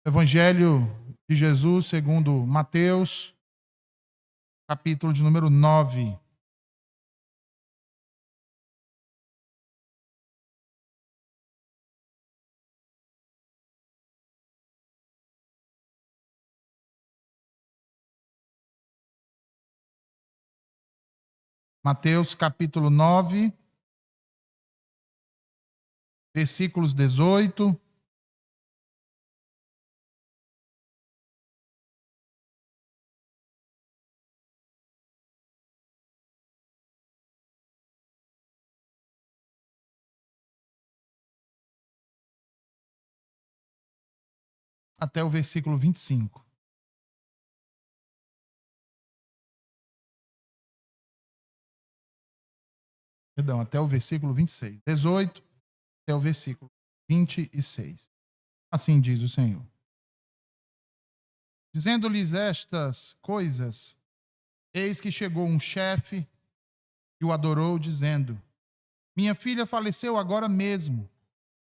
Evangelho de Jesus segundo Mateus, capítulo de número 9. Mateus, capítulo 9, versículos 18 até o versículo 25. Perdão, até o versículo 26. 18 até o versículo 26. Assim diz o Senhor. Dizendo-lhes estas coisas, eis que chegou um chefe e o adorou, dizendo: Minha filha faleceu agora mesmo,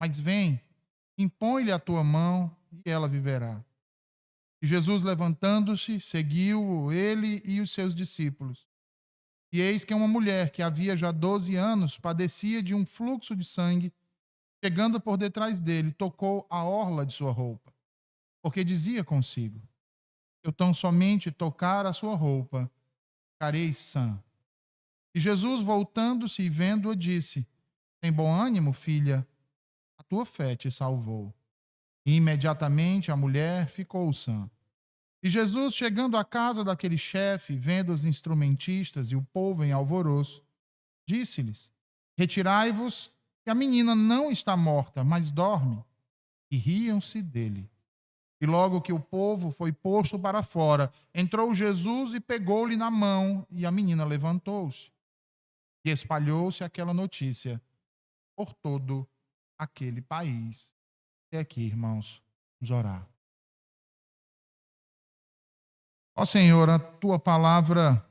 mas vem, impõe-lhe a tua mão e ela viverá. E Jesus, levantando-se, seguiu ele e os seus discípulos. E eis que uma mulher que havia já 12 anos padecia de um fluxo de sangue, chegando por detrás dele, tocou a orla de sua roupa, porque dizia consigo: Eu tão somente tocar a sua roupa, ficarei sã. E Jesus, voltando-se e vendo-a, disse: Tem bom ânimo, filha, a tua fé te salvou. E imediatamente a mulher ficou sã. E Jesus, chegando à casa daquele chefe, vendo os instrumentistas e o povo em alvoroço, disse-lhes: Retirai-vos, que a menina não está morta, mas dorme. E riam-se dele. E logo que o povo foi posto para fora, entrou Jesus e pegou-lhe na mão, e a menina levantou-se. E espalhou-se aquela notícia por todo aquele país. E aqui, irmãos, vamos orar. Ó Senhor, a tua palavra,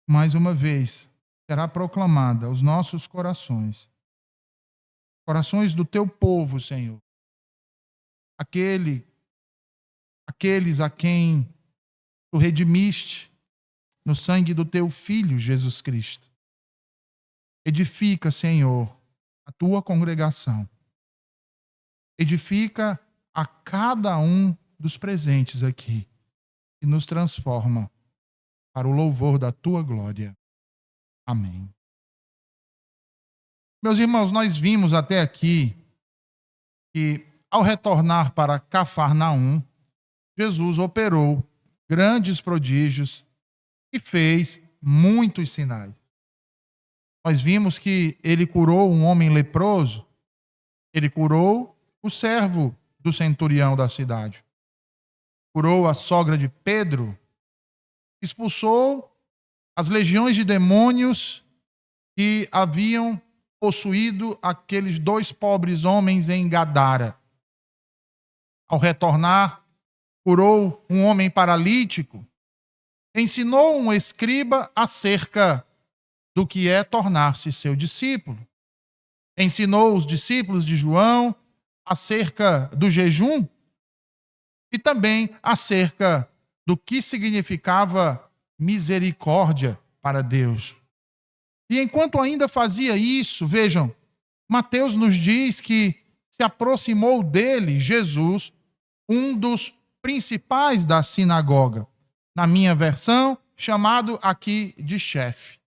mais uma vez, será proclamada aos nossos corações. Corações do teu povo, Senhor. Aqueles a quem tu redimiste no sangue do teu Filho, Jesus Cristo. Edifica, Senhor, a tua congregação. Edifica a cada um dos presentes aqui e nos transforma para o louvor da tua glória. Amém. Meus irmãos, nós vimos até aqui que, ao retornar para Cafarnaum, Jesus operou grandes prodígios e fez muitos sinais. Nós vimos que ele curou um homem leproso, ele curou o servo do centurião da cidade, curou a sogra de Pedro, expulsou as legiões de demônios que haviam possuído aqueles dois pobres homens em Gadara. Ao retornar, curou um homem paralítico, ensinou um escriba acerca do que é tornar-se seu discípulo. Ensinou os discípulos de João acerca do jejum e também acerca do que significava misericórdia para Deus. E enquanto ainda fazia isso, vejam, Mateus nos diz que se aproximou dele, Jesus, um dos principais da sinagoga. Na minha versão, chamado aqui de chefe.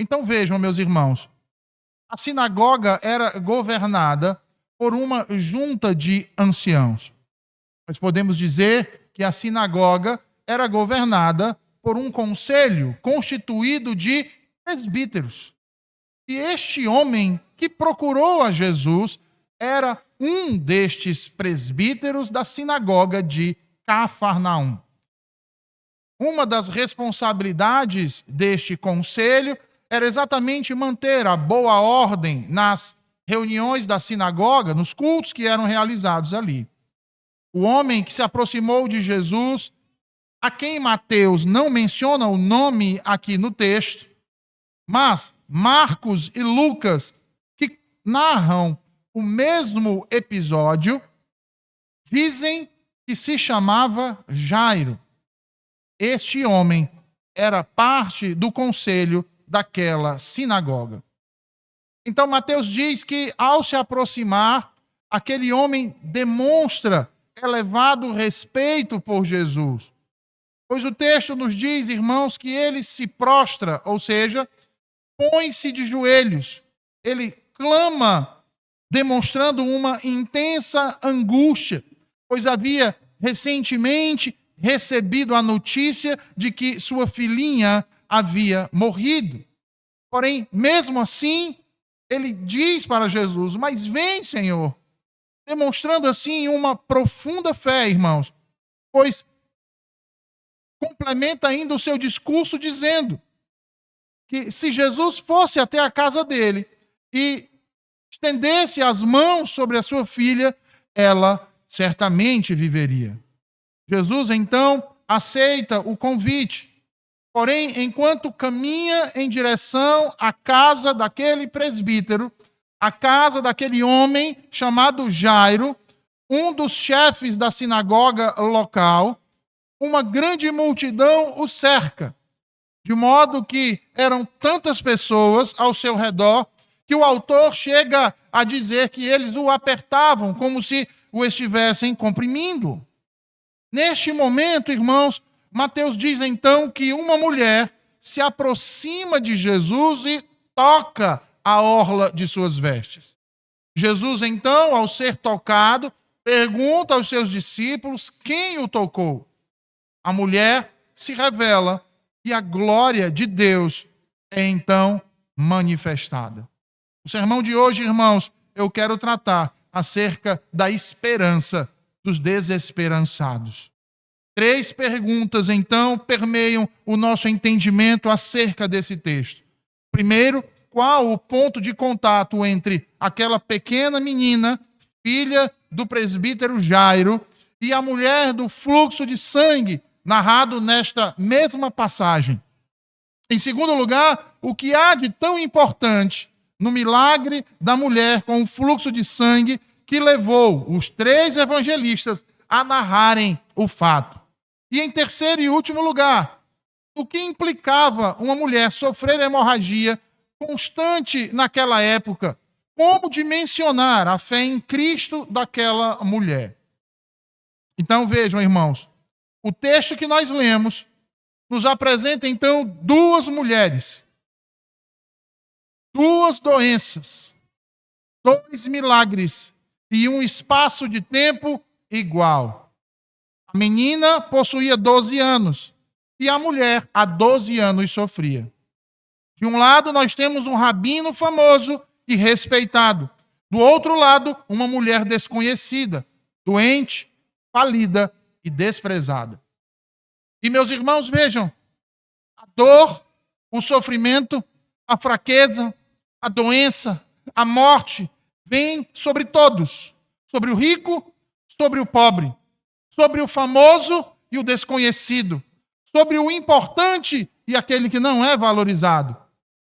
Então vejam, meus irmãos, a sinagoga era governada por uma junta de anciãos. Nós podemos dizer que a sinagoga era governada por um conselho constituído de presbíteros. E este homem que procurou a Jesus era um destes presbíteros da sinagoga de Cafarnaum. Uma das responsabilidades deste conselho era exatamente manter a boa ordem nas reuniões da sinagoga, nos cultos que eram realizados ali. O homem que se aproximou de Jesus, a quem Mateus não menciona o nome aqui no texto, mas Marcos e Lucas, que narram o mesmo episódio, Dizem que se chamava Jairo. Este homem era parte do conselho daquela sinagoga. Então, Mateus diz que, ao se aproximar, aquele homem demonstra elevado respeito por Jesus. Pois o texto nos diz, irmãos, que ele se prostra, ou seja, põe-se de joelhos. Ele clama, demonstrando uma intensa angústia, pois havia recentemente recebido a notícia de que sua filhinha havia morrido. Porém, mesmo assim, ele diz para Jesus: mas vem, Senhor, demonstrando assim uma profunda fé, irmãos, pois complementa ainda o seu discurso dizendo que se Jesus fosse até a casa dele e estendesse as mãos sobre a sua filha, ela certamente viveria. Jesus, então, aceita o convite. Porém, enquanto caminha em direção à casa daquele presbítero, a casa daquele homem chamado Jairo, um dos chefes da sinagoga local, uma grande multidão o cerca, de modo que eram tantas pessoas ao seu redor que o autor chega a dizer que eles o apertavam como se o estivessem comprimindo. Neste momento, irmãos, Mateus diz então que uma mulher se aproxima de Jesus e toca a orla de suas vestes. Jesus, então, ao ser tocado, pergunta aos seus discípulos quem o tocou. A mulher se revela e a glória de Deus é então manifestada. O sermão de hoje, irmãos, eu quero tratar acerca da esperança dos desesperançados. 3 perguntas, então, permeiam o nosso entendimento acerca desse texto. Primeiro, qual o ponto de contato entre aquela pequena menina, filha do presbítero Jairo, e a mulher do fluxo de sangue, narrado nesta mesma passagem? Em segundo lugar, o que há de tão importante no milagre da mulher com o fluxo de sangue que levou os 3 evangelistas a narrarem o fato? E em terceiro e último lugar, o que implicava uma mulher sofrer hemorragia constante naquela época? Como dimensionar a fé em Cristo daquela mulher? Então vejam, irmãos, o texto que nós lemos nos apresenta então 2 mulheres, 2 doenças, 2 milagres e um espaço de tempo igual. A menina possuía 12 anos e a mulher há 12 anos sofria. De um lado, nós temos um rabino famoso e respeitado. Do outro lado, uma mulher desconhecida, doente, falida e desprezada. E, meus irmãos, vejam, a dor, o sofrimento, a fraqueza, a doença, a morte, vem sobre todos. Sobre o rico, sobre o pobre. Sobre o famoso e o desconhecido, sobre o importante e aquele que não é valorizado,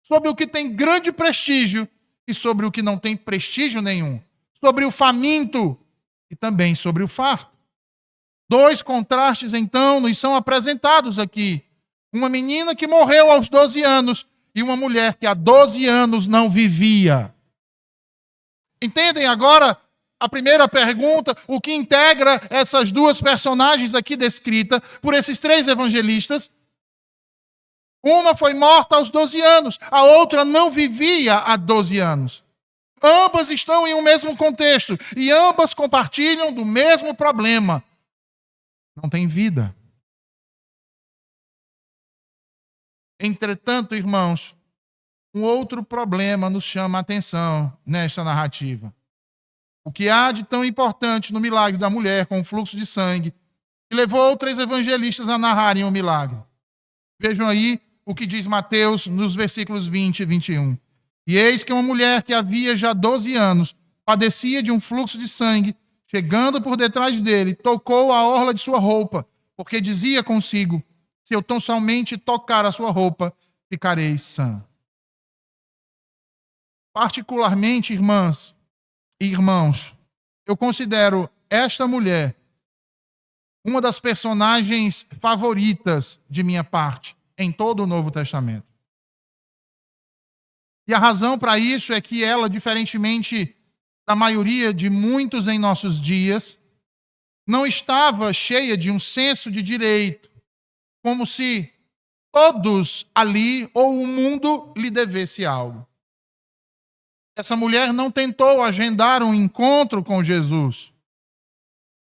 sobre o que tem grande prestígio e sobre o que não tem prestígio nenhum, sobre o faminto e também sobre o farto. 2 contrastes, então, nos são apresentados aqui. Uma menina que morreu aos 12 anos e uma mulher que há 12 anos não vivia. Entendem agora a primeira pergunta, o que integra essas 2 personagens aqui descritas por esses 3 evangelistas? Uma foi morta aos 12 anos, a outra não vivia há 12 anos. Ambas estão em um mesmo contexto e ambas compartilham do mesmo problema. Não tem vida. Entretanto, irmãos, um outro problema nos chama a atenção nesta narrativa. O que há de tão importante no milagre da mulher com o fluxo de sangue que levou 3 evangelistas a narrarem o milagre? Vejam aí o que diz Mateus nos versículos 20 e 21. E eis que uma mulher que havia já 12 anos padecia de um fluxo de sangue, chegando por detrás dele, tocou a orla de sua roupa, porque dizia consigo: se eu tão somente tocar a sua roupa, ficarei sã. Particularmente, irmãs e irmãos, eu considero esta mulher, uma das personagens favoritas de minha parte em todo o Novo Testamento. E a razão para isso é que ela, diferentemente da maioria de muitos em nossos dias, não estava cheia de um senso de direito, como se todos ali ou o mundo lhe devesse algo. Essa mulher não tentou agendar um encontro com Jesus.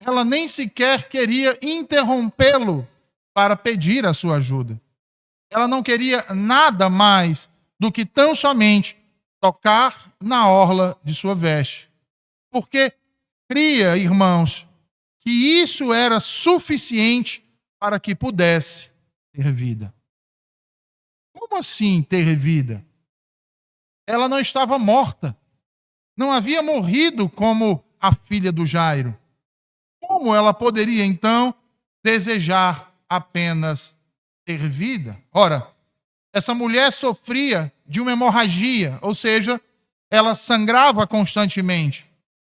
Ela nem sequer queria interrompê-lo para pedir a sua ajuda. Ela não queria nada mais do que tão somente tocar na orla de sua veste. Porque cria, irmãos, que isso era suficiente para que pudesse ter vida. Como assim ter vida? Ela não estava morta. Não havia morrido como a filha do Jairo. Como ela poderia, então, desejar apenas ter vida? Ora, essa mulher sofria de uma hemorragia, ou seja, ela sangrava constantemente.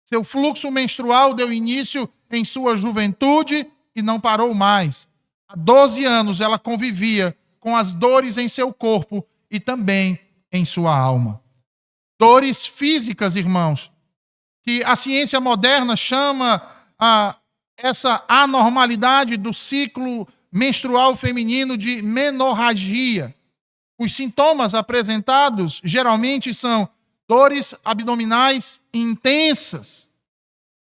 Seu fluxo menstrual deu início em sua juventude e não parou mais. Há 12 anos ela convivia com as dores em seu corpo e também em sua alma. Dores físicas, irmãos, que a ciência moderna chama essa anormalidade do ciclo menstrual feminino de menorragia. Os sintomas apresentados geralmente são dores abdominais intensas,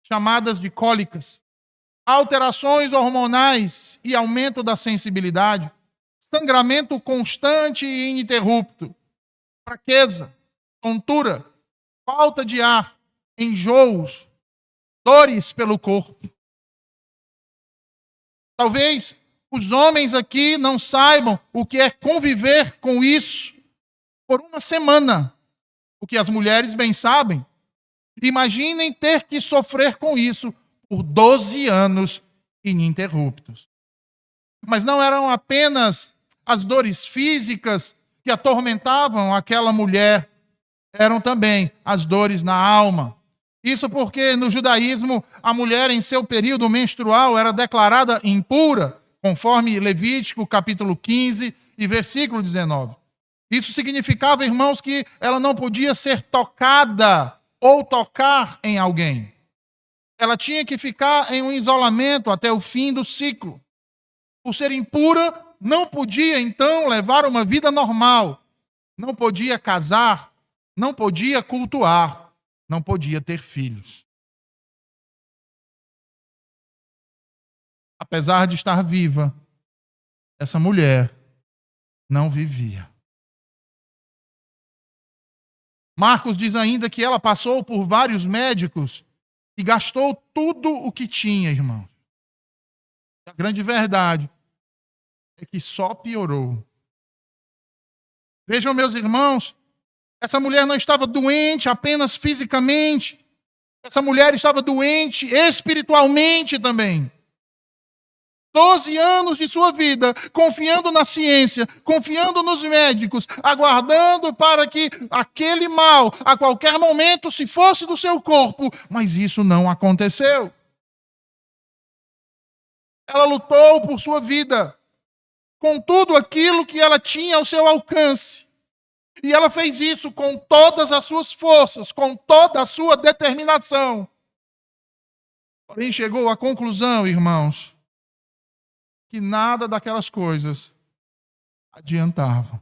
chamadas de cólicas, alterações hormonais e aumento da sensibilidade, sangramento constante e ininterrupto, fraqueza, tontura, falta de ar, enjoos, dores pelo corpo. Talvez os homens aqui não saibam o que é conviver com isso por uma semana, o que as mulheres bem sabem. Imaginem ter que sofrer com isso por 12 anos ininterruptos. Mas não eram apenas as dores físicas que atormentavam aquela mulher, eram também as dores na alma. Isso porque no judaísmo a mulher em seu período menstrual era declarada impura, conforme Levítico capítulo 15 e versículo 19. Isso significava, irmãos, que ela não podia ser tocada ou tocar em alguém. Ela tinha que ficar em um isolamento até o fim do ciclo. Por ser impura, não podia então levar uma vida normal. Não podia casar, não podia cultuar, não podia ter filhos. Apesar de estar viva, essa mulher não vivia. Marcos diz ainda que ela passou por vários médicos e gastou tudo o que tinha, irmãos. A grande verdade é que só piorou. Vejam, meus irmãos, essa mulher não estava doente apenas fisicamente. Essa mulher estava doente espiritualmente também. 12 anos de sua vida, confiando na ciência, confiando nos médicos, aguardando para que aquele mal, a qualquer momento, se fosse do seu corpo, mas isso não aconteceu. Ela lutou por sua vida, com tudo aquilo que ela tinha ao seu alcance. E ela fez isso com todas as suas forças, com toda a sua determinação. Porém, chegou à conclusão, irmãos, que nada daquelas coisas adiantavam.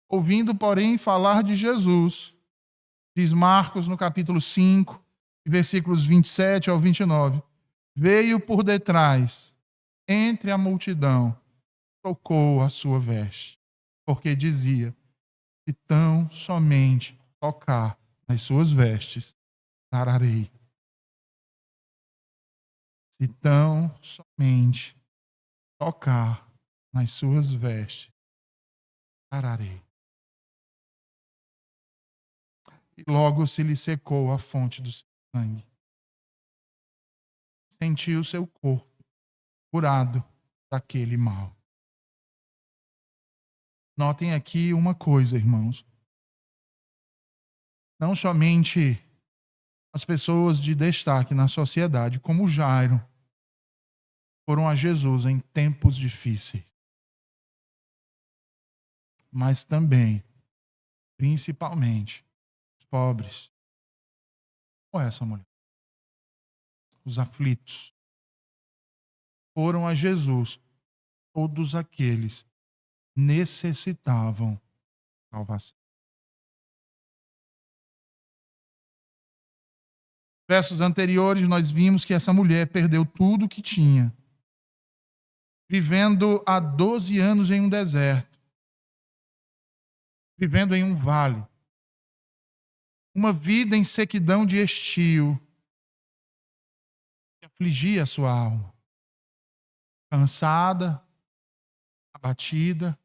Ouvindo, porém, falar de Jesus, diz Marcos no capítulo 5, versículos 27 ao 29, veio por detrás, entre a multidão, tocou a sua veste, porque dizia, se tão somente tocar nas suas vestes, sararei. Se tão somente tocar nas suas vestes, sararei. E logo se lhe secou a fonte do seu sangue. Sentiu seu corpo curado daquele mal. Notem aqui uma coisa, irmãos. Não somente as pessoas de destaque na sociedade, como Jairo, foram a Jesus em tempos difíceis. Mas também, principalmente, os pobres. Qual é essa mulher? Os aflitos. Foram a Jesus todos aqueles que necessitavam de salvação. Versos anteriores, nós vimos que essa mulher perdeu tudo o que tinha, vivendo há 12 anos em um deserto, vivendo em um vale, uma vida em sequidão de estio, que afligia a sua alma, cansada, abatida,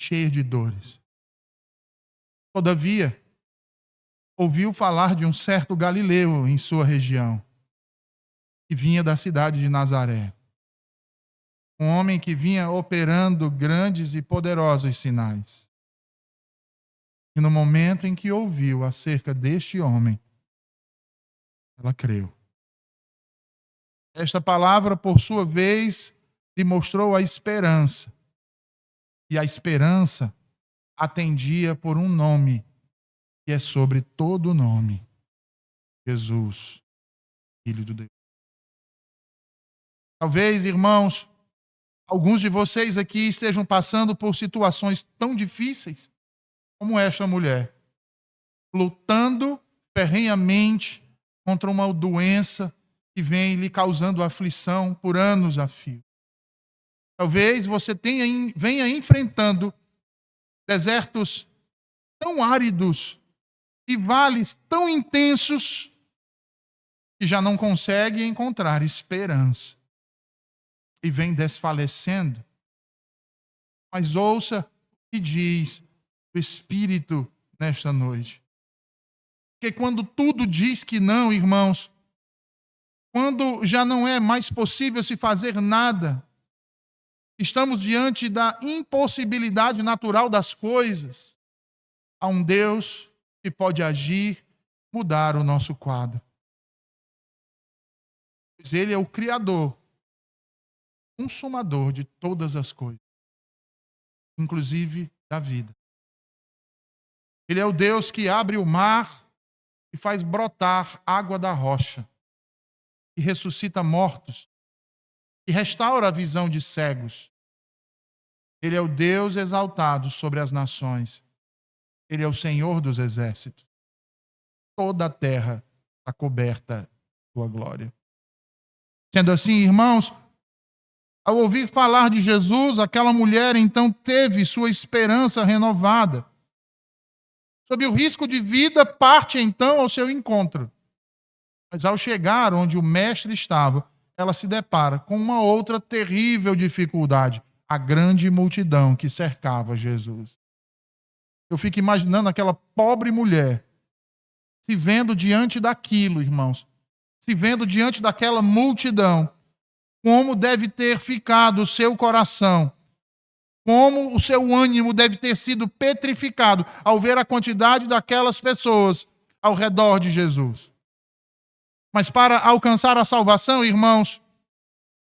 cheia de dores. Todavia, ouviu falar de um certo galileu em sua região, que vinha da cidade de Nazaré. Um homem que vinha operando grandes e poderosos sinais. E no momento em que ouviu acerca deste homem, ela creu. Esta palavra, por sua vez, lhe mostrou a esperança. E a esperança atendia por um nome, que é sobre todo nome: Jesus, Filho de Deus. Talvez, irmãos, alguns de vocês aqui estejam passando por situações tão difíceis como esta mulher, lutando ferrenhamente contra uma doença que vem lhe causando aflição por anos a fio. Talvez você venha enfrentando desertos tão áridos e vales tão intensos que já não consegue encontrar esperança e vem desfalecendo. Mas ouça o que diz o Espírito nesta noite. Porque quando tudo diz que não, irmãos, quando já não é mais possível se fazer nada, estamos diante da impossibilidade natural das coisas, há um Deus que pode agir, mudar o nosso quadro. Pois Ele é o Criador, consumador de todas as coisas, inclusive da vida. Ele é o Deus que abre o mar e faz brotar água da rocha, que ressuscita mortos, que restaura a visão de cegos. Ele é o Deus exaltado sobre as nações. Ele é o Senhor dos exércitos. Toda a terra está coberta de sua glória. Sendo assim, irmãos, ao ouvir falar de Jesus, aquela mulher então teve sua esperança renovada. Sob o risco de vida, parte então ao seu encontro. Mas ao chegar onde o mestre estava, ela se depara com uma outra terrível dificuldade: a grande multidão que cercava Jesus. Eu fico imaginando aquela pobre mulher se vendo diante daquilo, irmãos, se vendo diante daquela multidão, como deve ter ficado o seu coração, como o seu ânimo deve ter sido petrificado ao ver a quantidade daquelas pessoas ao redor de Jesus. Mas para alcançar a salvação, irmãos,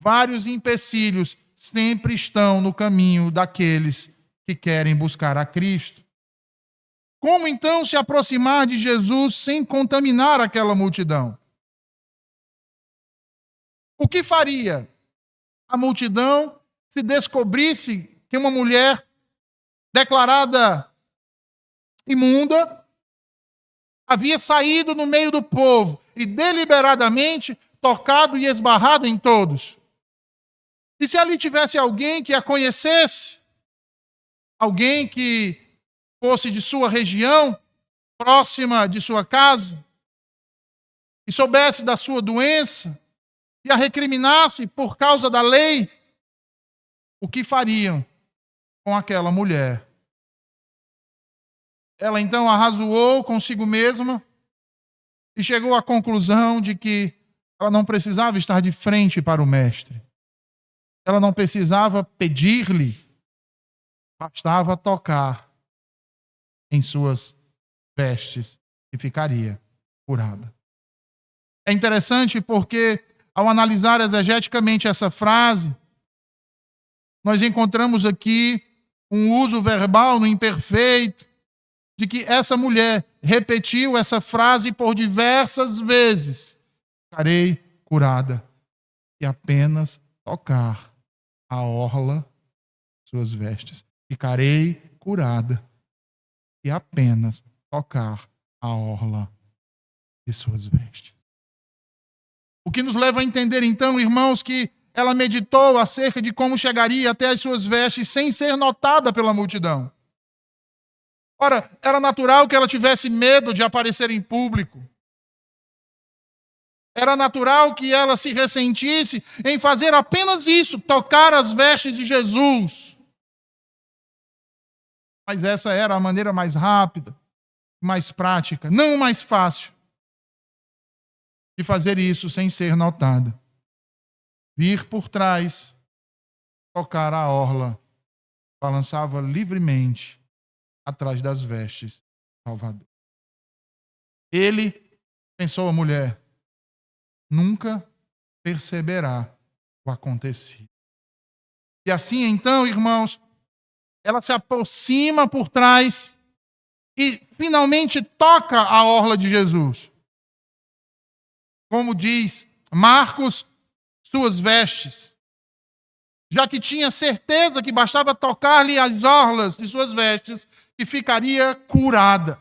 vários empecilhos sempre estão no caminho daqueles que querem buscar a Cristo. Como então se aproximar de Jesus sem contaminar aquela multidão? O que faria a multidão se descobrisse que uma mulher declarada imunda havia saído no meio do povo e deliberadamente tocado e esbarrado em todos? E se ali tivesse alguém que a conhecesse, alguém que fosse de sua região, próxima de sua casa, e soubesse da sua doença e a recriminasse por causa da lei, o que fariam com aquela mulher? Ela então arrazoou consigo mesma e chegou à conclusão de que ela não precisava estar de frente para o mestre. Ela não precisava pedir-lhe, bastava tocar em suas vestes e ficaria curada. É interessante porque, ao analisar exegeticamente essa frase, nós encontramos aqui um uso verbal no imperfeito, de que essa mulher repetiu essa frase por diversas vezes. Ficarei curada. E apenas tocar a orla de suas vestes. Ficarei curada. E apenas tocar a orla de suas vestes. O que nos leva a entender, então, irmãos, que ela meditou acerca de como chegaria até as suas vestes sem ser notada pela multidão. Ora, era natural que ela tivesse medo de aparecer em público. Era natural que ela se ressentisse em fazer apenas isso, tocar as vestes de Jesus. Mas essa era a maneira mais rápida, mais prática, não mais fácil, de fazer isso sem ser notada. Vir por trás, tocar a orla, balançava livremente atrás das vestes do Salvador. Ele, pensou a mulher, nunca perceberá o acontecido. E assim, então, irmãos, ela se aproxima por trás e finalmente toca a orla de Jesus. Como diz Marcos, suas vestes. Já que tinha certeza que bastava tocar-lhe as orlas de suas vestes e ficaria curada.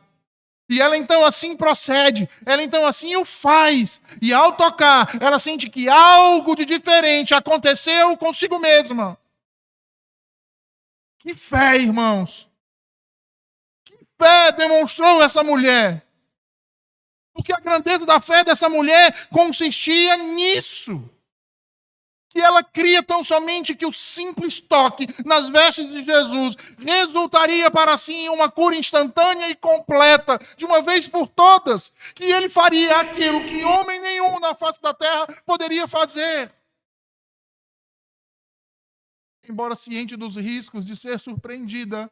E ela então assim procede, ela então assim o faz. E ao tocar, ela sente que algo de diferente aconteceu consigo mesma. Que fé, irmãos! Que fé demonstrou essa mulher! Porque a grandeza da fé dessa mulher consistia nisso. Que ela cria tão somente que o simples toque nas vestes de Jesus resultaria para si em uma cura instantânea e completa, de uma vez por todas, que ele faria aquilo que homem nenhum na face da terra poderia fazer. Embora ciente dos riscos de ser surpreendida,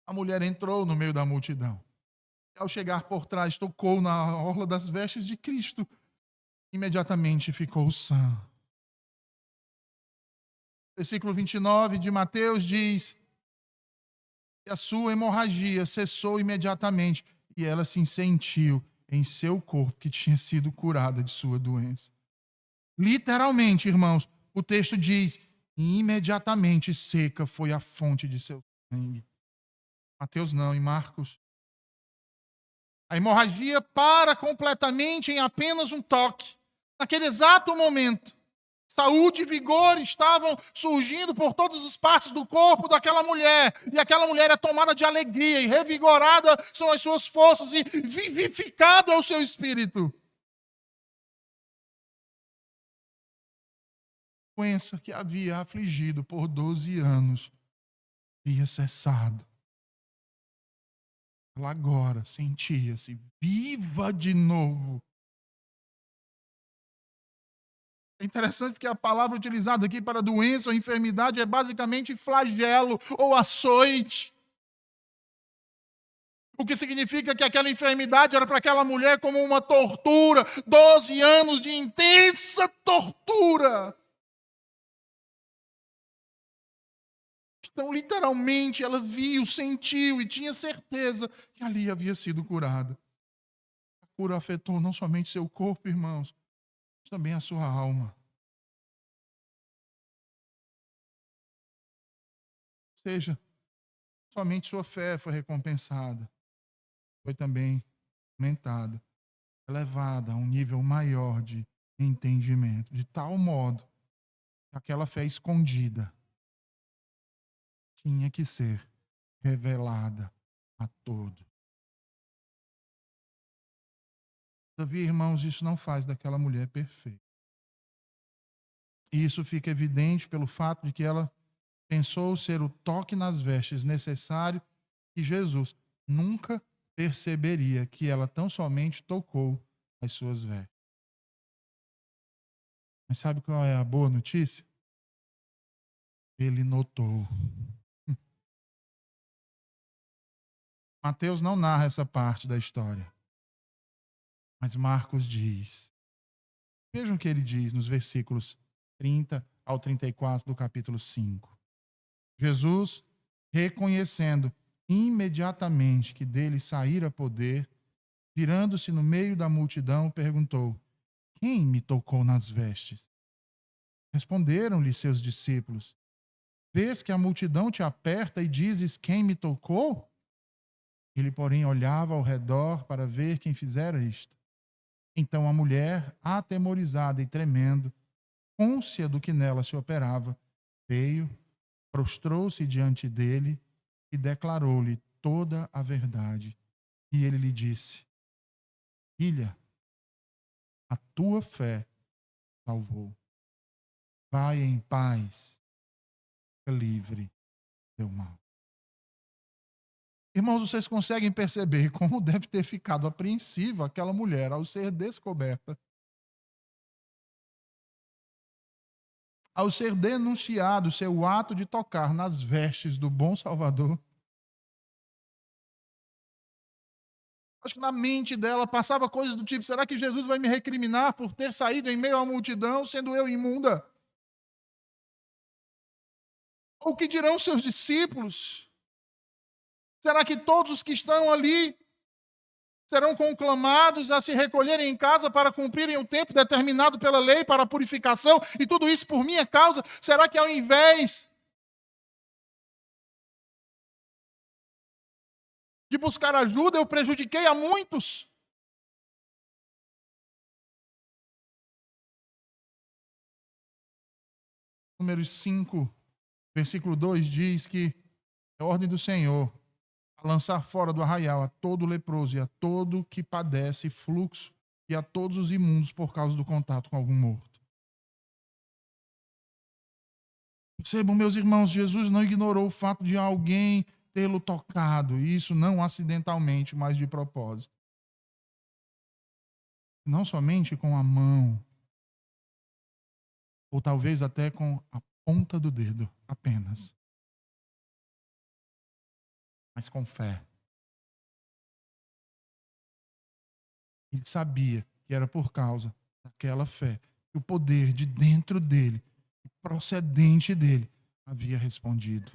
a mulher entrou no meio da multidão. Ao chegar por trás, tocou na orla das vestes de Cristo. Imediatamente ficou sã. Versículo 29 de Mateus diz que a sua hemorragia cessou imediatamente e ela se sentiu em seu corpo que tinha sido curada de sua doença. Literalmente, irmãos, o texto diz: imediatamente seca foi a fonte de seu sangue. Mateus não, em Marcos. A hemorragia para completamente em apenas um toque. Naquele exato momento, saúde e vigor estavam surgindo por todas as partes do corpo daquela mulher. E aquela mulher é tomada de alegria e revigorada são as suas forças e vivificado é o seu espírito. A doença que havia afligido por 12 anos havia cessado. Ela agora sentia-se viva de novo. É interessante porque a palavra utilizada aqui para doença ou enfermidade é basicamente flagelo ou açoite. O que significa que aquela enfermidade era para aquela mulher como uma tortura, 12 anos de intensa tortura. Então, literalmente, ela viu, sentiu e tinha certeza que ali havia sido curada. A cura afetou não somente seu corpo, irmãos, mas também a sua alma. Ou seja, somente sua fé foi recompensada, foi também aumentada, elevada a um nível maior de entendimento, de tal modo que aquela fé escondida tinha que ser revelada a todos. Todavia, irmãos, isso não faz daquela mulher perfeita. E isso fica evidente pelo fato de que ela pensou ser o toque nas vestes necessário e Jesus nunca perceberia que ela tão somente tocou as suas vestes. Mas sabe qual é a boa notícia? Ele notou. Mateus não narra essa parte da história. Mas Marcos diz, vejam o que ele diz nos versículos 30 ao 34 do capítulo 5. Jesus, reconhecendo imediatamente que dele saíra poder, virando-se no meio da multidão, perguntou: quem me tocou nas vestes? Responderam-lhe seus discípulos: vês que a multidão te aperta e dizes: quem me tocou? Ele, porém, olhava ao redor para ver quem fizera isto. Então a mulher, atemorizada e tremendo, cônscia do que nela se operava, veio, prostrou-se diante dele e declarou-lhe toda a verdade. E ele lhe disse: filha, a tua fé salvou. Vai em paz, fica livre do mal. Irmãos, vocês conseguem perceber como deve ter ficado apreensiva aquela mulher ao ser descoberta, ao ser denunciado seu ato de tocar nas vestes do bom Salvador? Acho que na mente dela passava coisas do tipo: será que Jesus vai me recriminar por ter saído em meio à multidão, sendo eu imunda? Ou o que dirão seus discípulos? Será que todos os que estão ali serão conclamados a se recolherem em casa para cumprirem o tempo determinado pela lei para a purificação, e tudo isso por minha causa? Será que ao invés de buscar ajuda, eu prejudiquei a muitos? Números 5, versículo 2 diz que é a ordem do Senhor a lançar fora do arraial a todo leproso e a todo que padece fluxo e a todos os imundos por causa do contato com algum morto. Percebam, meus irmãos, Jesus não ignorou o fato de alguém tê-lo tocado, e isso não acidentalmente, mas de propósito. Não somente com a mão, ou talvez até com a ponta do dedo apenas, mas com fé. Ele sabia que era por causa daquela fé que o poder de dentro dele, procedente dele, havia respondido.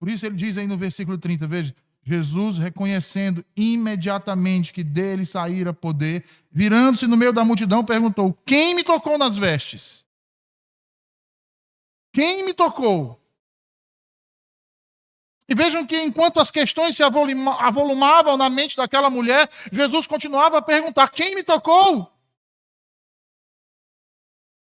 Por isso ele diz aí no versículo 30, veja: Jesus, reconhecendo imediatamente que dele saíra poder, virando-se no meio da multidão, perguntou: quem me tocou nas vestes? Quem me tocou? E vejam que enquanto as questões se avolumavam na mente daquela mulher, Jesus continuava a perguntar: quem me tocou?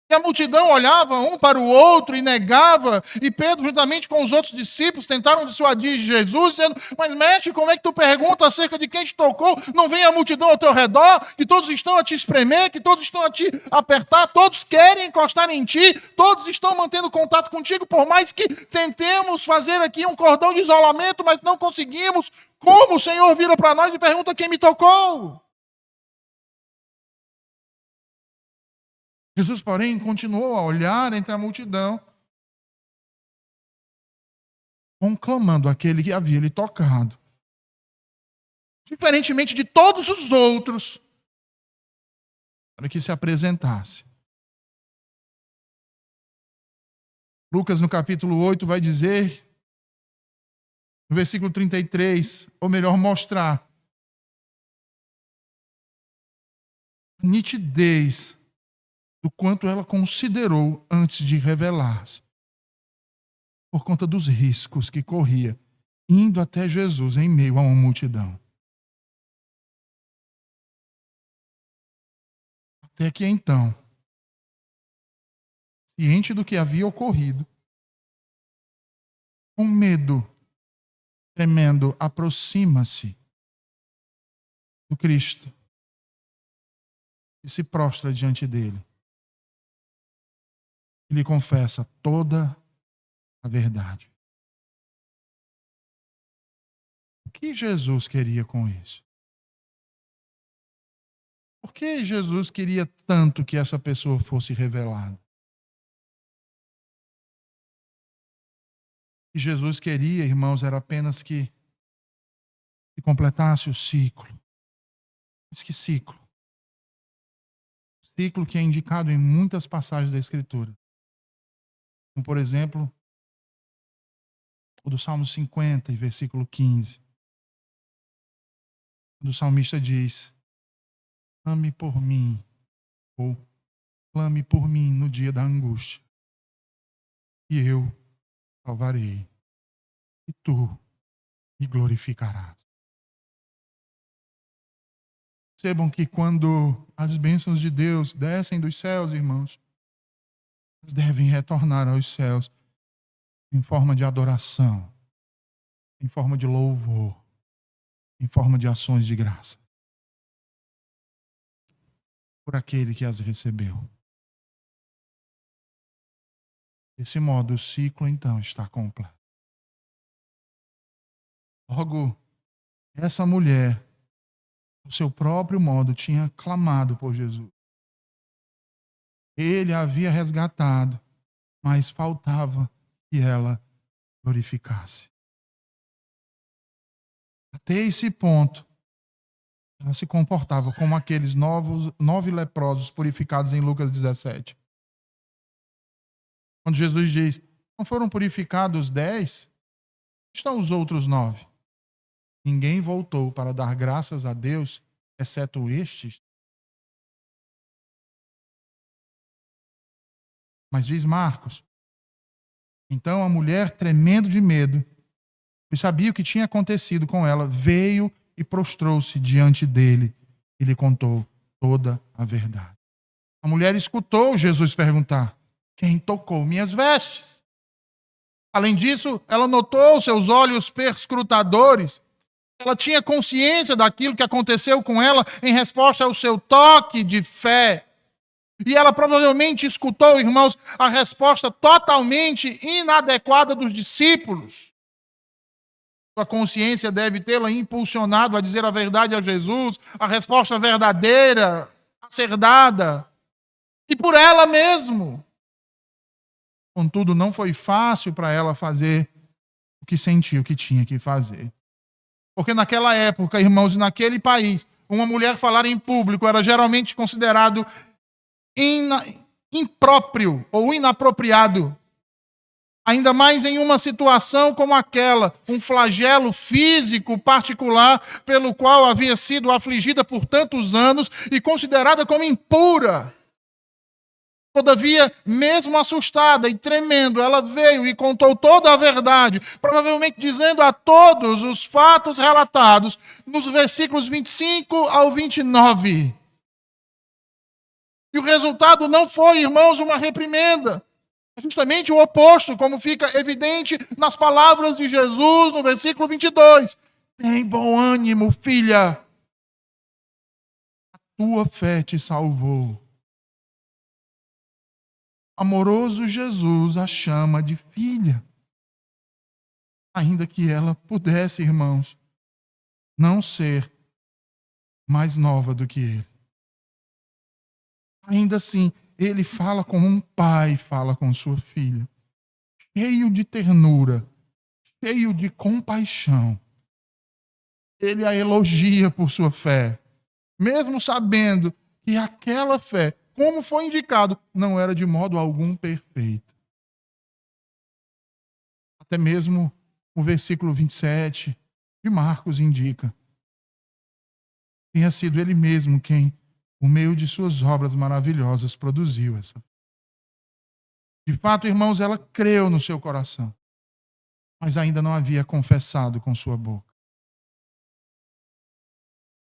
E a multidão olhava um para o outro e negava, e Pedro, juntamente com os outros discípulos, tentaram dissuadir Jesus, dizendo: mas mestre, como é que tu pergunta acerca de quem te tocou? Não vem a multidão ao teu redor, que todos estão a te espremer, que todos estão a te apertar, todos querem encostar em ti, todos estão mantendo contato contigo, por mais que tentemos fazer aqui um cordão de isolamento, mas não conseguimos. Como o Senhor vira para nós e pergunta: quem me tocou? Jesus, porém, continuou a olhar entre a multidão, conclamando aquele que havia lhe tocado. Diferentemente de todos os outros, para que se apresentasse. Lucas, no capítulo 8, vai dizer, no versículo 33, ou melhor, mostrar a nitidez do quanto ela considerou antes de revelar-se, por conta dos riscos que corria, indo até Jesus em meio a uma multidão. Até que então, ciente do que havia ocorrido, com medo tremendo, aproxima-se do Cristo e se prostra diante dele. E lhe confessa toda a verdade. O que Jesus queria com isso? Por que Jesus queria tanto que essa pessoa fosse revelada? E Jesus queria, irmãos, era apenas que completasse o ciclo. Mas que ciclo? Ciclo que é indicado em muitas passagens da Escritura. Como, por exemplo, o do Salmo 50, e versículo 15. Quando o salmista diz: clame por mim, ou clame por mim no dia da angústia, e eu salvarei, e tu me glorificarás. Percebam que quando as bênçãos de Deus descem dos céus, irmãos, elas devem retornar aos céus em forma de adoração, em forma de louvor, em forma de ações de graça por aquele que as recebeu. Desse modo, o ciclo então está completo. Logo, essa mulher, do seu próprio modo, tinha clamado por Jesus. Ele a havia resgatado, mas faltava que ela glorificasse. Até esse ponto, ela se comportava como aqueles 9 leprosos purificados em Lucas 17. Quando Jesus diz: não foram purificados 10? Estão os outros 9? Ninguém voltou para dar graças a Deus, exceto estes. Mas diz Marcos: então a mulher, tremendo de medo, pois sabia o que tinha acontecido com ela, veio e prostrou-se diante dele e lhe contou toda a verdade. A mulher escutou Jesus perguntar: quem tocou minhas vestes? Além disso, ela notou seus olhos perscrutadores. Ela tinha consciência daquilo que aconteceu com ela em resposta ao seu toque de fé. E ela provavelmente escutou, irmãos, a resposta totalmente inadequada dos discípulos. Sua consciência deve tê-la impulsionado a dizer a verdade a Jesus, a resposta verdadeira a ser dada. E por ela mesmo. Contudo, não foi fácil para ela fazer o que sentiu que tinha que fazer. Porque naquela época, irmãos, naquele país, uma mulher falar em público era geralmente considerado impróprio ou inapropriado. Ainda mais em uma situação como aquela, um flagelo físico particular pelo qual havia sido afligida por tantos anos e considerada como impura. Todavia, mesmo assustada e tremendo, ela veio e contou toda a verdade, provavelmente dizendo a todos os fatos relatados nos versículos 25 ao 29. E o resultado não foi, irmãos, uma reprimenda. É justamente o oposto, como fica evidente nas palavras de Jesus no versículo 22. Tem bom ânimo, filha. A tua fé te salvou. Amoroso Jesus a chama de filha. Ainda que ela pudesse, irmãos, não ser mais nova do que ele. Ainda assim, ele fala como um pai fala com sua filha. Cheio de ternura, cheio de compaixão. Ele a elogia por sua fé, mesmo sabendo que aquela fé, como foi indicado, não era de modo algum perfeita. Até mesmo o versículo 27 de Marcos indica: tenha sido ele mesmo quem, por meio de suas obras maravilhosas, produziu essa. De fato, irmãos, ela creu no seu coração, mas ainda não havia confessado com sua boca.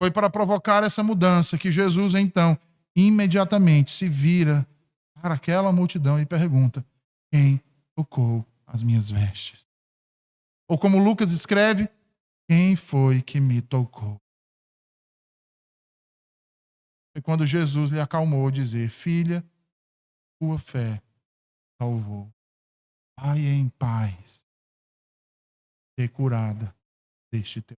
Foi para provocar essa mudança que Jesus, então, imediatamente se vira para aquela multidão e pergunta: quem tocou as minhas vestes? Ou como Lucas escreve: quem foi que me tocou? Foi quando Jesus lhe acalmou dizer: filha, tua fé salvou. Vai em paz, ser curada deste teu.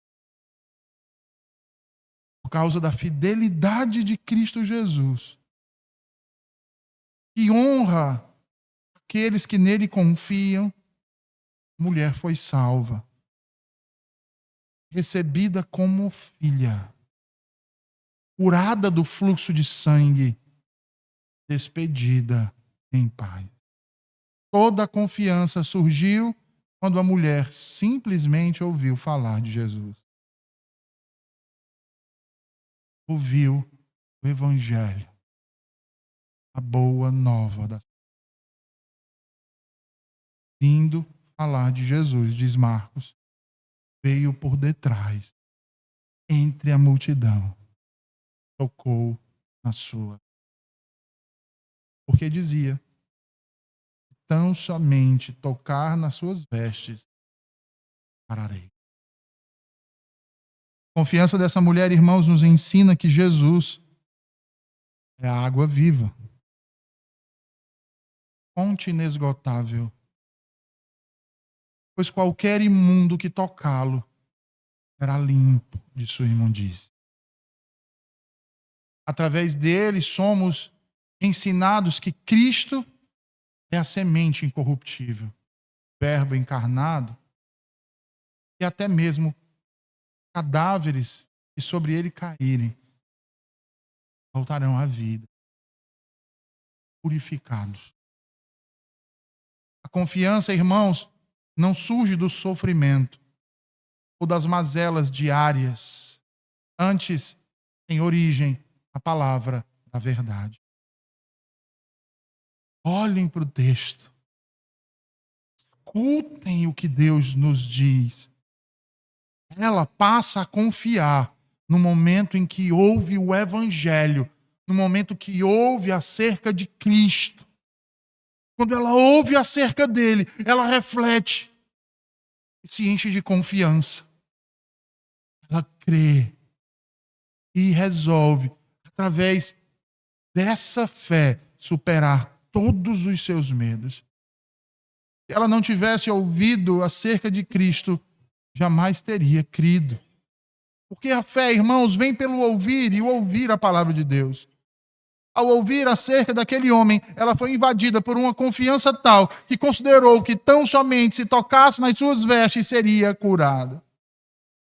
Por causa da fidelidade de Cristo Jesus, que honra aqueles que nele confiam, a mulher foi salva, recebida como filha. curada do fluxo de sangue, despedida em paz. Toda a confiança surgiu quando a mulher simplesmente ouviu falar de Jesus. Ouviu o evangelho, a boa nova da vindo falar de Jesus, diz Marcos, veio por detrás, entre a multidão, tocou na sua. Porque dizia, tão somente tocar nas suas vestes, pararei. A confiança dessa mulher, irmãos, nos ensina que Jesus é a água viva, fonte inesgotável, pois qualquer imundo que tocá-lo será limpo de sua imundície. Através dele somos ensinados que Cristo é a semente incorruptível, Verbo encarnado, e até mesmo cadáveres que sobre ele caírem voltarão à vida, purificados. A confiança, irmãos, não surge do sofrimento ou das mazelas diárias. Antes, tem origem a palavra da verdade. Olhem para o texto. Escutem o que Deus nos diz. Ela passa a confiar no momento em que ouve o evangelho, no momento que ouve acerca de Cristo. Quando ela ouve acerca dele, ela reflete e se enche de confiança. Ela crê e resolve, através dessa fé, superar todos os seus medos. Se ela não tivesse ouvido acerca de Cristo, jamais teria crido. Porque a fé, irmãos, vem pelo ouvir e o ouvir a palavra de Deus. Ao ouvir acerca daquele homem, ela foi invadida por uma confiança tal que considerou que tão somente se tocasse nas suas vestes seria curada.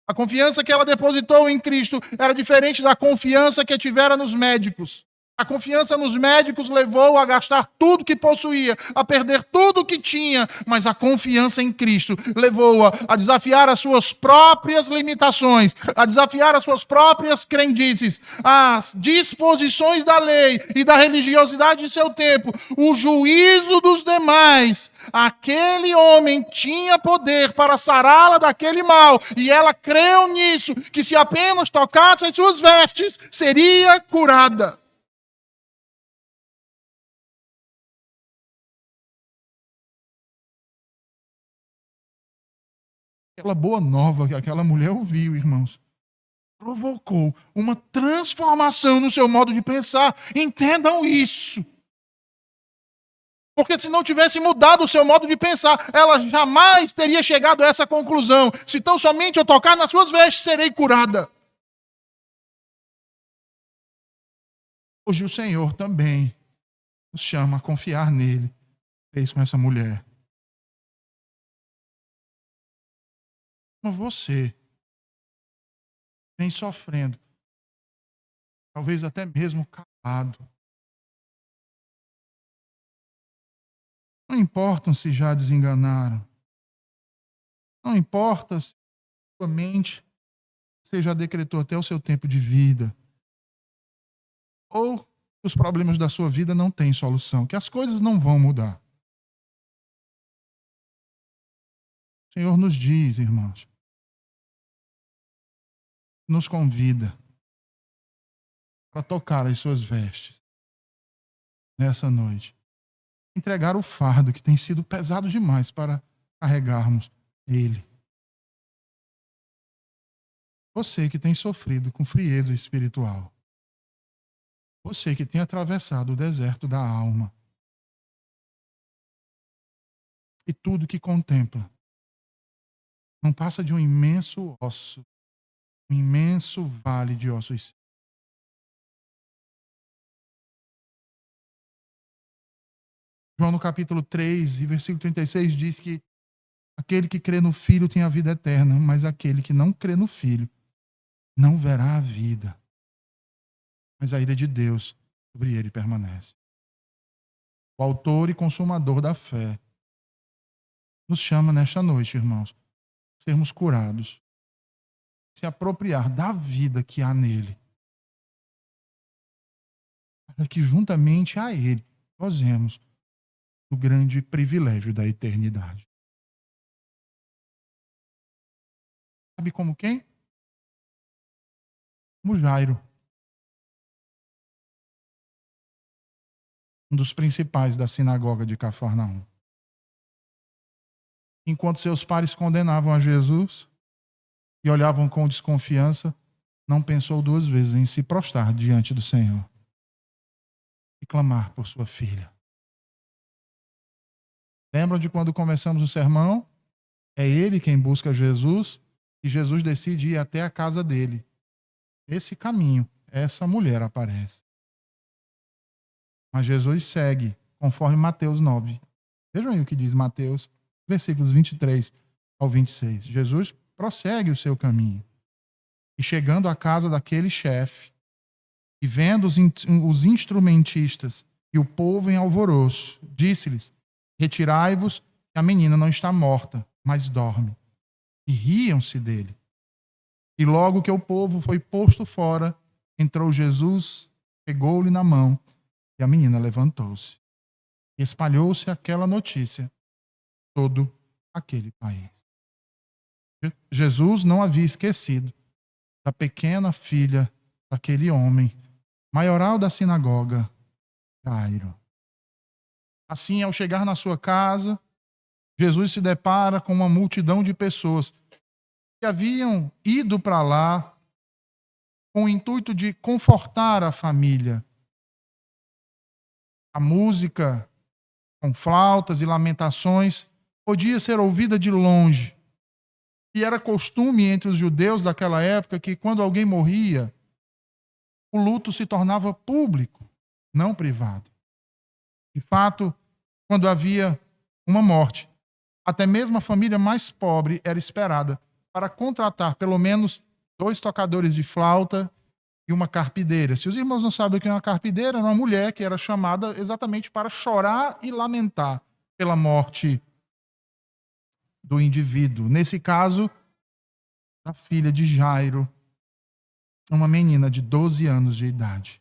A confiança que ela depositou em Cristo era diferente da confiança que tivera nos médicos. A confiança nos médicos levou a gastar tudo que possuía, a perder tudo que tinha, mas a confiança em Cristo levou-a a desafiar as suas próprias limitações, a desafiar as suas próprias crendices, as disposições da lei e da religiosidade de seu tempo, o juízo dos demais. Aquele homem tinha poder para sará-la daquele mal, e ela creu nisso, que se apenas tocasse as suas vestes, seria curada. Aquela boa nova que aquela mulher ouviu, irmãos, provocou uma transformação no seu modo de pensar. Entendam isso. Porque se não tivesse mudado o seu modo de pensar, ela jamais teria chegado a essa conclusão. Se tão somente eu tocar nas suas vestes, serei curada. Hoje o Senhor também nos chama a confiar nele. Fez com essa mulher. Como você vem sofrendo, talvez até mesmo calado. Não importa se já desenganaram. Não importa se sua mente você já decretou até o seu tempo de vida. Ou os problemas da sua vida não têm solução, que as coisas não vão mudar. O Senhor nos diz, irmãos, nos convida para tocar as suas vestes nessa noite. Entregar o fardo que tem sido pesado demais para carregarmos ele. Você que tem sofrido com frieza espiritual. Você que tem atravessado o deserto da alma. E tudo que contempla não passa de um imenso osso, um imenso vale de ossos. João no capítulo 3, e versículo 36 diz que aquele que crê no Filho tem a vida eterna, mas aquele que não crê no Filho não verá a vida. mas a ira de Deus sobre ele permanece. O autor e consumador da fé nos chama nesta noite, irmãos, a sermos curados, se apropriar da vida que há nele, para que juntamente a ele gozemos do grande privilégio da eternidade. Sabe como quem? Como Jairo, um dos principais da sinagoga de Cafarnaum. Enquanto seus pares condenavam a Jesus e olhavam com desconfiança, não pensou duas vezes em se prostrar diante do Senhor e clamar por sua filha. Lembram de quando começamos o sermão? É ele quem busca Jesus e Jesus decide ir até a casa dele. Esse caminho, essa mulher aparece. Mas Jesus segue, conforme Mateus 9. Vejam aí o que diz Mateus, versículos 23 ao 26. Jesus prossegue o seu caminho. E chegando à casa daquele chefe, e vendo os instrumentistas e o povo em alvoroço, disse-lhes: retirai-vos, que a menina não está morta, mas dorme. E riam-se dele. E logo que o povo foi posto fora, entrou Jesus, pegou-lhe na mão, e a menina levantou-se. E espalhou-se aquela notícia todo aquele país. Jesus não havia esquecido da pequena filha daquele homem, maioral da sinagoga, Jairo. Assim, ao chegar na sua casa, Jesus se depara com uma multidão de pessoas que haviam ido para lá com o intuito de confortar a família. A música, com flautas e lamentações, podia ser ouvida de longe. E era costume entre os judeus daquela época que, quando alguém morria, o luto se tornava público, não privado. De fato, quando havia uma morte, até mesmo a família mais pobre era esperada para contratar pelo menos 2 tocadores de flauta e uma carpideira. Se os irmãos não sabem o que é uma carpideira, era uma mulher que era chamada exatamente para chorar e lamentar pela morte do indivíduo. Nesse caso, a filha de Jairo, uma menina de 12 anos de idade.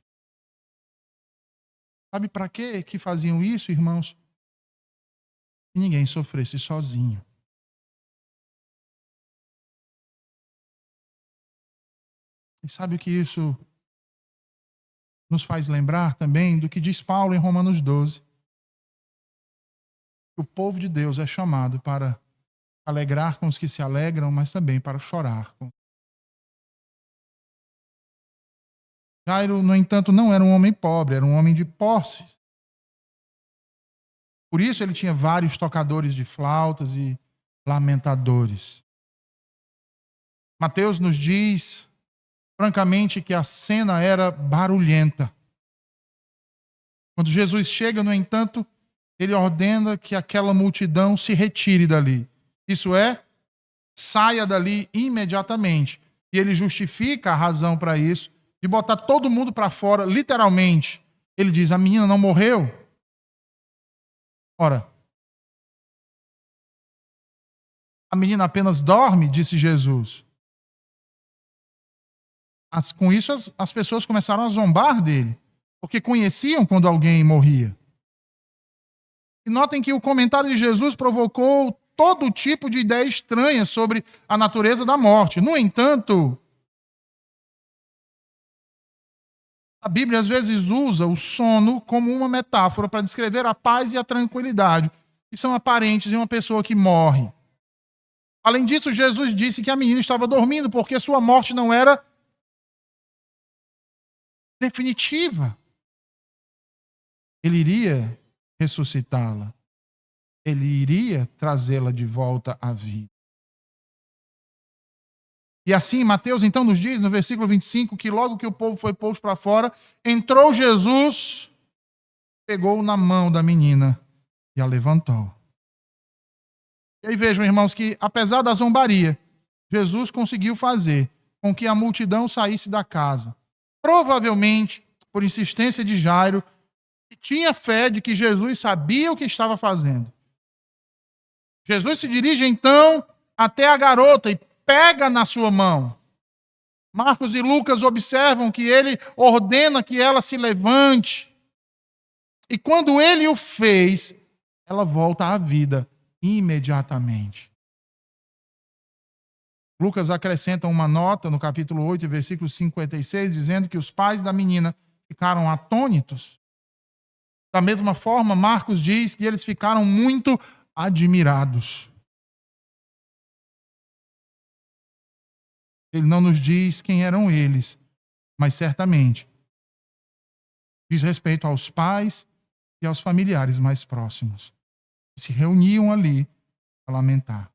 Sabe para que faziam isso, irmãos? Que ninguém sofresse sozinho. E sabe o que isso nos faz lembrar também do que diz Paulo em Romanos 12? Que o povo de Deus é chamado para alegrar com os que se alegram, mas também para chorar. Jairo, no entanto, não era um homem pobre, era um homem de posses. Por isso ele tinha vários tocadores de flautas e lamentadores. Mateus nos diz, francamente, que a cena era barulhenta. Quando Jesus chega, no entanto, ele ordena que aquela multidão se retire dali. Isso é, saia dali imediatamente. E ele justifica a razão para isso, de botar todo mundo para fora, literalmente. Ele diz: a menina não morreu? Ora, a menina apenas dorme, disse Jesus. Com isso, as pessoas começaram a zombar dele, porque conheciam quando alguém morria. E notem que o comentário de Jesus provocou todo tipo de ideia estranha sobre a natureza da morte. No entanto, a Bíblia às vezes usa o sono como uma metáfora para descrever a paz e a tranquilidade que são aparentes em uma pessoa que morre. Além disso, Jesus disse que a menina estava dormindo porque sua morte não era definitiva. Ele iria ressuscitá-la. Ele iria trazê-la de volta à vida. E assim, Mateus então nos diz, no versículo 25, que logo que o povo foi posto para fora, entrou Jesus, pegou na mão da menina e a levantou. E aí vejam, irmãos, que apesar da zombaria, Jesus conseguiu fazer com que a multidão saísse da casa. Provavelmente por insistência de Jairo, que tinha fé de que Jesus sabia o que estava fazendo. Jesus se dirige então até a garota e pega na sua mão. Marcos e Lucas observam que ele ordena que ela se levante. E quando ele o fez, ela volta à vida imediatamente. Lucas acrescenta uma nota no capítulo 8, versículo 56, dizendo que os pais da menina ficaram atônitos. Da mesma forma, Marcos diz que eles ficaram muito admirados. Ele não nos diz quem eram eles, mas certamente diz respeito aos pais e aos familiares mais próximos, que se reuniam ali para lamentar.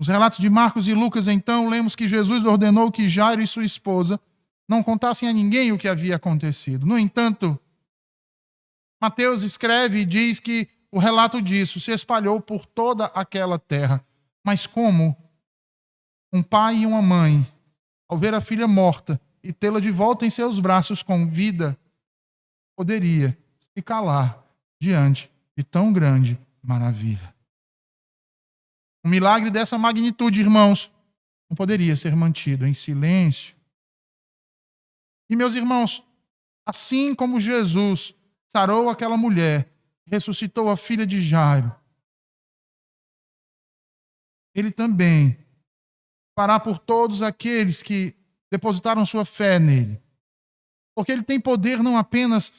Nos relatos de Marcos e Lucas, então, lemos que Jesus ordenou que Jairo e sua esposa não contassem a ninguém o que havia acontecido. No entanto, Mateus escreve e diz que o relato disso se espalhou por toda aquela terra. Mas como um pai e uma mãe, ao ver a filha morta e tê-la de volta em seus braços com vida, poderia se calar diante de tão grande maravilha? Um milagre dessa magnitude, irmãos, não poderia ser mantido em silêncio. E, meus irmãos, assim como Jesus sarou aquela mulher, ressuscitou a filha de Jairo, ele também fará por todos aqueles que depositaram sua fé nele. Porque ele tem poder não apenas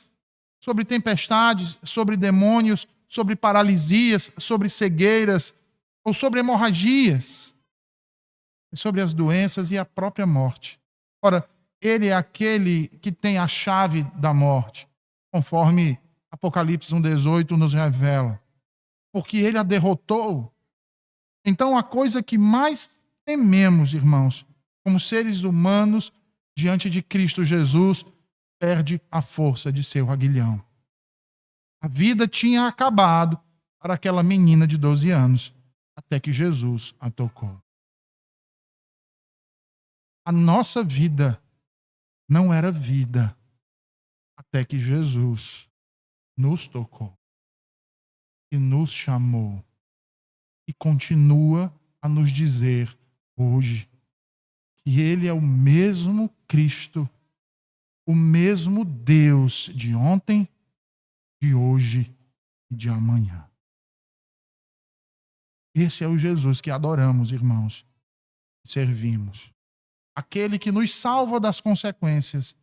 sobre tempestades, sobre demônios, sobre paralisias, sobre cegueiras, ou sobre hemorragias, sobre as doenças e a própria morte. Ora, ele é aquele que tem a chave da morte, conforme Apocalipse 1,18 nos revela. Porque ele a derrotou. Então, a coisa que mais tememos, irmãos, como seres humanos, diante de Cristo Jesus, perde a força de seu aguilhão. A vida tinha acabado para aquela menina de 12 anos, até que Jesus a tocou. A nossa vida não era vida até que Jesus nos tocou e nos chamou e continua a nos dizer hoje que Ele é o mesmo Cristo, o mesmo Deus de ontem, de hoje e de amanhã. Esse é o Jesus que adoramos, irmãos, servimos. Aquele que nos salva das consequências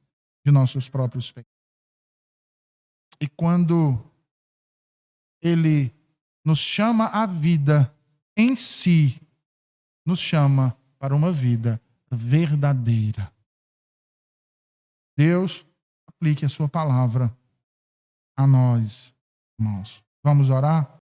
de nossos próprios pecados. E quando ele nos chama à vida em si, nos chama para uma vida verdadeira. Deus aplique a sua palavra a nós, irmãos. Vamos orar?